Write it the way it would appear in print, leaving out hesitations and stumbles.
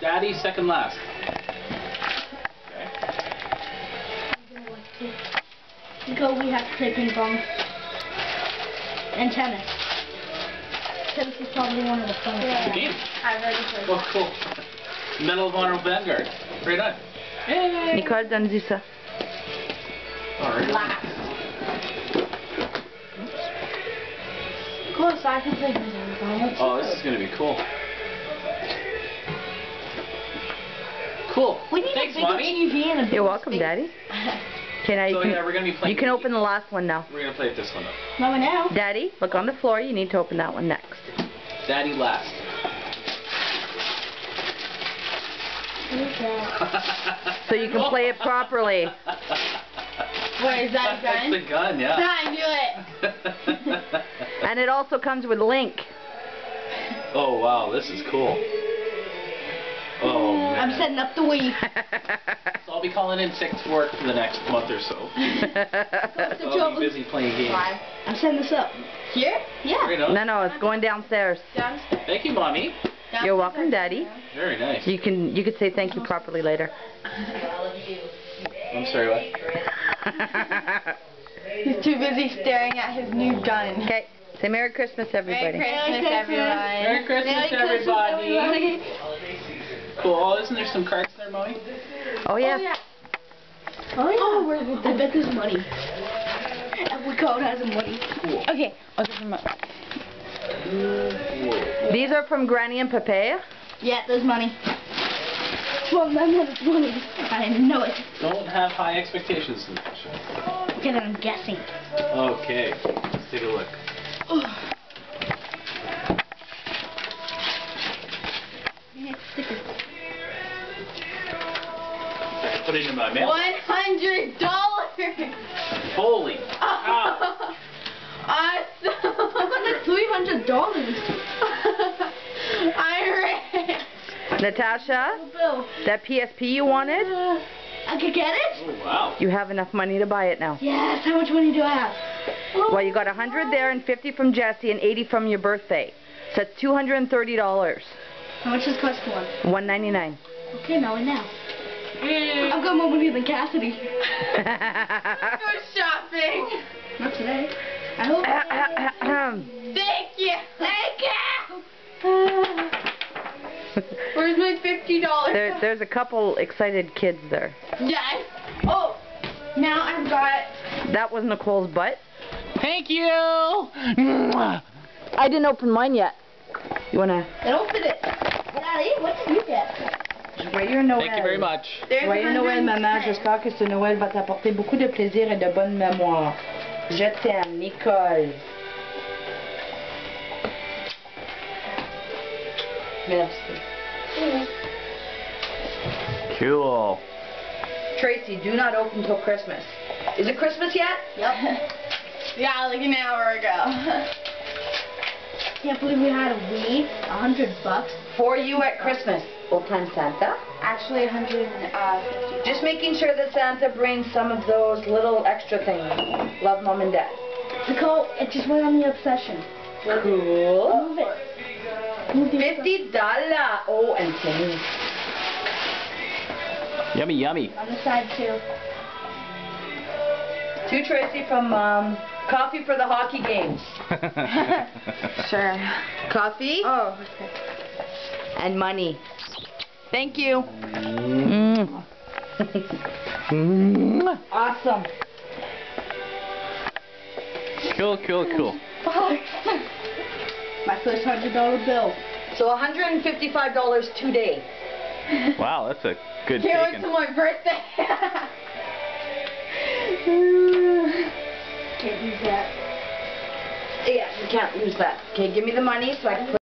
Daddy, second last. Okay. Go, we have to play ping pong. And tennis. Tennis is probably one of the funnest. Good game. I've already played. Oh, cool. Medal of Honor Vanguard. Very nice. Yay. Nicole, donne-y ça. Alright. Last. Cool, so I can play ping pong. Oh, this is going to be cool. Cool. We need Thanks, a bigger Mommy. TV and a bigger You're welcome, space. Daddy. Okay, now you So can, yeah, we're going to be playing. you can open the last one now. We're going to play with this one though. Mama now. Daddy, look on the floor. You need to open that one next. Daddy last. So you can play it properly. Wait, is that a gun? That's the gun, yeah. I knew it. And it also comes with Link. Oh wow, this is cool. Oh man. I'm setting up the Wii. So I'll be calling in sick to work for the next month or so. So I'll be busy playing games. I'm setting this up. Here? Yeah. Right on. No, it's going downstairs. Downstairs. Thank you, Mommy. You're welcome, Daddy. Very nice. You could say thank you properly later. I'm sorry, what? He's too busy staring at his new gun. Okay, say Merry Christmas, everybody. Merry Christmas, everyone. Merry Christmas, everybody. Cool. Oh, isn't there some cards there, Mommy? Oh yeah. Oh yeah. Oh, I bet there's money. Every code has a money. Cool. Okay, I'll give him up. Whoa. These are from Granny and Pepe. Yeah, there's money. Well, then there's money. I know it. Don't have high expectations in this show. Okay, then I'm guessing. Okay, let's take a look. Stickers. Put it in my mail. $100. Holy cow. Awesome. I got like $300. I'm rich. Natasha, Bill, that PSP you wanted, I could get it? Oh wow. you have enough money to buy it now. Yes. How much money do I have? Well, you got 100 there and 50 from Jesse and 80 from your birthday. So that's $230. How much does cost one? $199. Okay, now and now. I've got more money than Cassidy. Go shopping. Not today. I hope. Thank you. Thank you. Where's my $50? There's a couple excited kids there. Yes. Oh, now I've got. That was Nicole's butt. Thank you. I didn't open mine yet. You wanna? Then open it. Daddy, what did you get? Joyeux Noël. Thank you very much. There's Joyeux Noël, 110. maman. J'espère que ce Noël va t'apporter beaucoup de plaisir et de bonnes mémoires. Je t'aime, Nicole. Merci. Cool. Tracy, do not open till Christmas. Is it Christmas yet? Yep. Yeah, like an hour ago. Can't believe we had a Wii. $100. For you at Christmas. Old time Santa. Actually, 150. Just making sure that Santa brings some of those little extra things. Love, Mom and Dad. Nicole, it just went on the obsession. Cool. Move it. Move the $50. Oh, and pennies. Yummy, yummy. on the side too. To Tracy from Mom. Coffee for the hockey games. Sure. Coffee Oh, okay. and money. Thank you. Awesome. Cool, cool, cool. My first $100 bill. So $155 today. Wow, that's a good Can't wait taken. till my birthday. Can't use that. Yeah, you can't lose that. Okay, give me the money so I can put